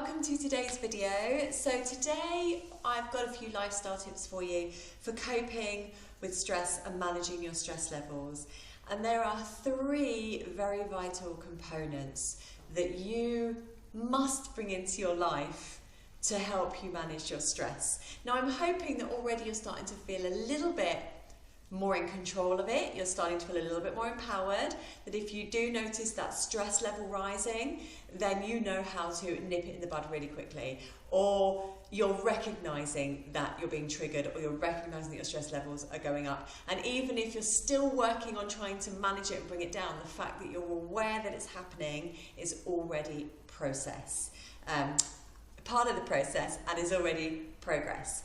welcome to today's video. So today I've got a few lifestyle tips for you for coping with stress and managing your stress levels. And there are three very vital components that you must bring into your life to help you manage your stress. Now I'm hoping that already you're starting to feel a little bit more in control of it, you're starting to feel a little bit more empowered, that if you do notice that stress level rising, then you know how to nip it in the bud really quickly, or you're recognizing that you're being triggered, or you're recognizing that your stress levels are going up. And even if you're still working on trying to manage it and bring it down, the fact that you're aware that it's happening is already part of the process, and is already progress.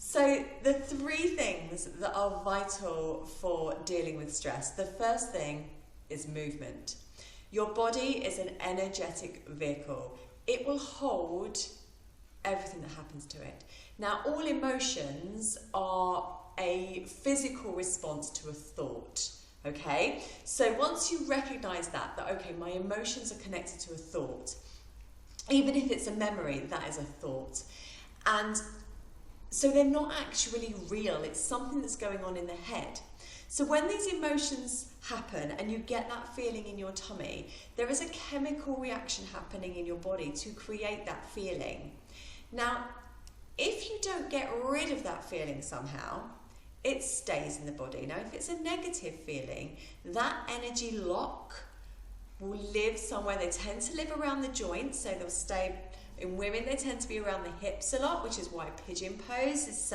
So the three things that are vital for dealing with stress. The first thing is movement. Your body is an energetic vehicle. It will hold everything that happens to it. Now, all emotions are a physical response to a thought, okay? So once you recognize that okay, my emotions are connected to a thought, even if it's a memory, that is a thought. And so they're not actually real, it's something that's going on in the head. So when these emotions happen and you get that feeling in your tummy, there is a chemical reaction happening in your body to create that feeling. Now, if you don't get rid of that feeling somehow, it stays in the body. Now, if it's a negative feeling, that energy lock will live somewhere. They tend to live around the joints, so they'll stay. In women, they tend to be around the hips a lot, which is why pigeon pose is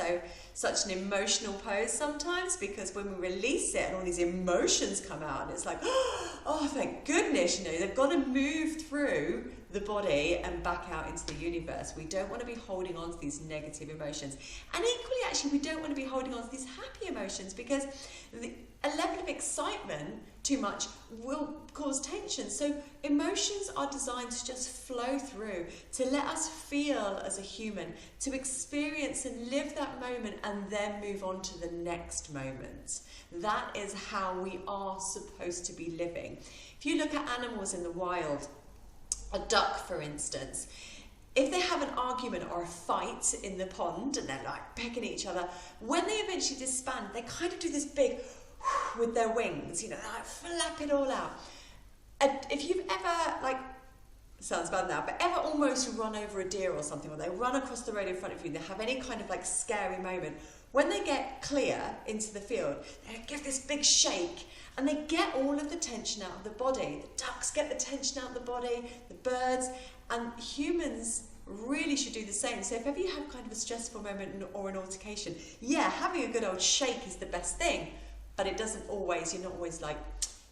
such an emotional pose sometimes, because when we release it and all these emotions come out, and it's like, oh, thank goodness, they've got to move through the body and back out into the universe. We don't want to be holding on to these negative emotions. And equally, actually, we don't want to be holding on to these happy emotions, because a level of excitement too much will cause tension. So emotions are designed to just flow through, to let us feel as a human, to experience and live that moment and then move on to the next moment. That is how we are supposed to be living. If you look at animals in the wild, a duck for instance, if they have an argument or a fight in the pond and they're like pecking at each other, when they eventually disband, they kind of do this big with their wings, they like flap it all out. And if you've ever, sounds bad now, but ever almost run over a deer or something, or they run across the road in front of you, they have any kind of scary moment, when they get clear into the field, they give this big shake and they get all of the tension out of the body. The ducks get the tension out of the body, the birds, and humans really should do the same. So if ever you have kind of a stressful moment or an altercation, having a good old shake is the best thing. But it doesn't always, you're not always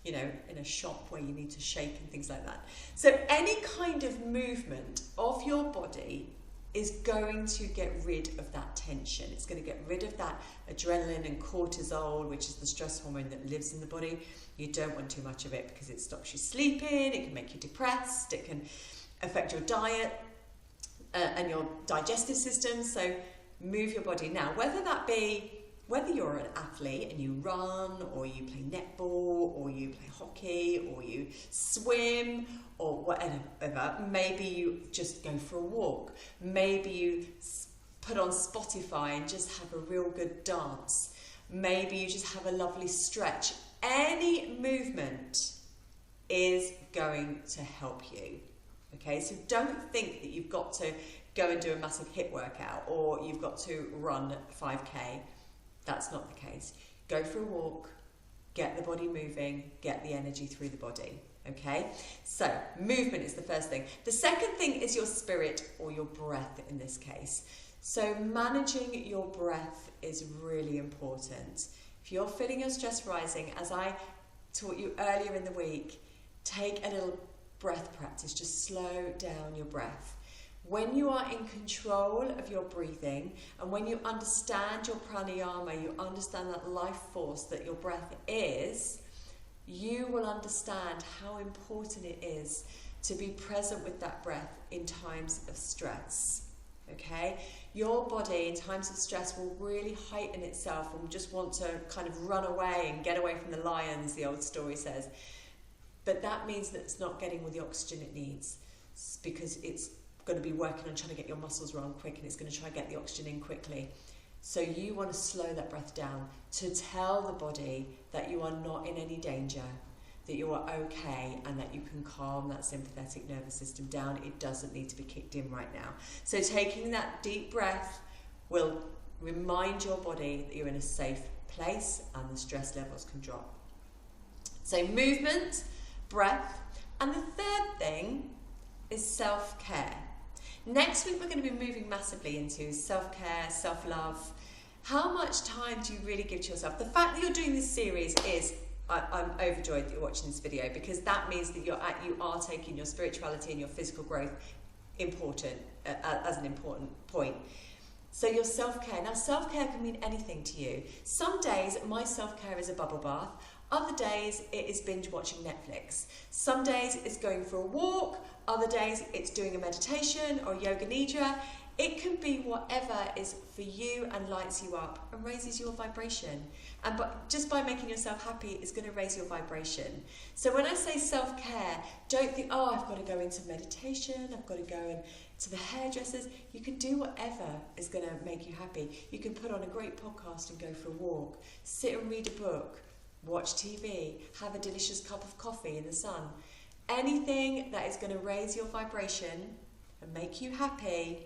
in a shop where you need to shake and things like that. So any kind of movement of your body is going to get rid of that tension. It's going to get rid of that adrenaline and cortisol, which is the stress hormone that lives in the body. You don't want too much of it because it stops you sleeping, it can make you depressed, it can affect your diet and your digestive system. So move your body. Now, whether you're an athlete and you run, or you play netball, or you play hockey, or you swim, or whatever, maybe you just go for a walk, maybe you put on Spotify and just have a real good dance, maybe you just have a lovely stretch. Any movement is going to help you, okay? So don't think that you've got to go and do a massive HIIT workout, or you've got to run 5K. That's not the case. Go for a walk, get the body moving, get the energy through the body, okay? So movement is the first thing. The second thing is your spirit, or your breath in this case. So managing your breath is really important. If you're feeling your stress rising, as I taught you earlier in the week, take a little breath practice. Just slow down your breath. When you are in control of your breathing, and when you understand your pranayama, you understand that life force that your breath is, you will understand how important it is to be present with that breath in times of stress, okay? Your body in times of stress will really heighten itself and just want to kind of run away and get away from the lions, the old story says. But that means that it's not getting all the oxygen it needs, because it's going to be working on trying to get your muscles run quick, and it's going to try and get the oxygen in quickly. So you want to slow that breath down to tell the body that you are not in any danger, that you are okay, and that you can calm that sympathetic nervous system down. It doesn't need to be kicked in right now. So taking that deep breath will remind your body that you're in a safe place and the stress levels can drop. So movement, breath, and the third thing is self-care. Next week we're going to be moving massively into self-care, self-love. How much time do you really give to yourself? The fact that you're doing this series is, I'm overjoyed that you're watching this video, because that means that you are taking your spirituality and your physical growth as an important point. So your self-care. Now self-care can mean anything to you. Some days my self-care is a bubble bath. Other days it is binge watching Netflix. Some days it's going for a walk. Other days it's doing a meditation or yoga nidra. It can be whatever is for you and lights you up and raises your vibration. And just by making yourself happy, it's going to raise your vibration. So when I say self-care, don't think, oh, I've got to go into meditation, I've got to go into the hairdressers. You can do whatever is going to make you happy. You can put on a great podcast and go for a walk, sit and read a book, watch TV, have a delicious cup of coffee in the sun. Anything that is going to raise your vibration and make you happy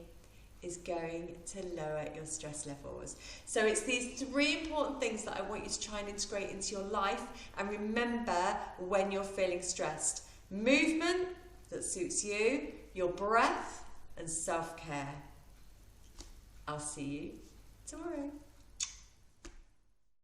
is going to lower your stress levels. So it's these three important things that I want you to try and integrate into your life and remember when you're feeling stressed. Movement that suits you, your breath, and self-care. I'll see you tomorrow.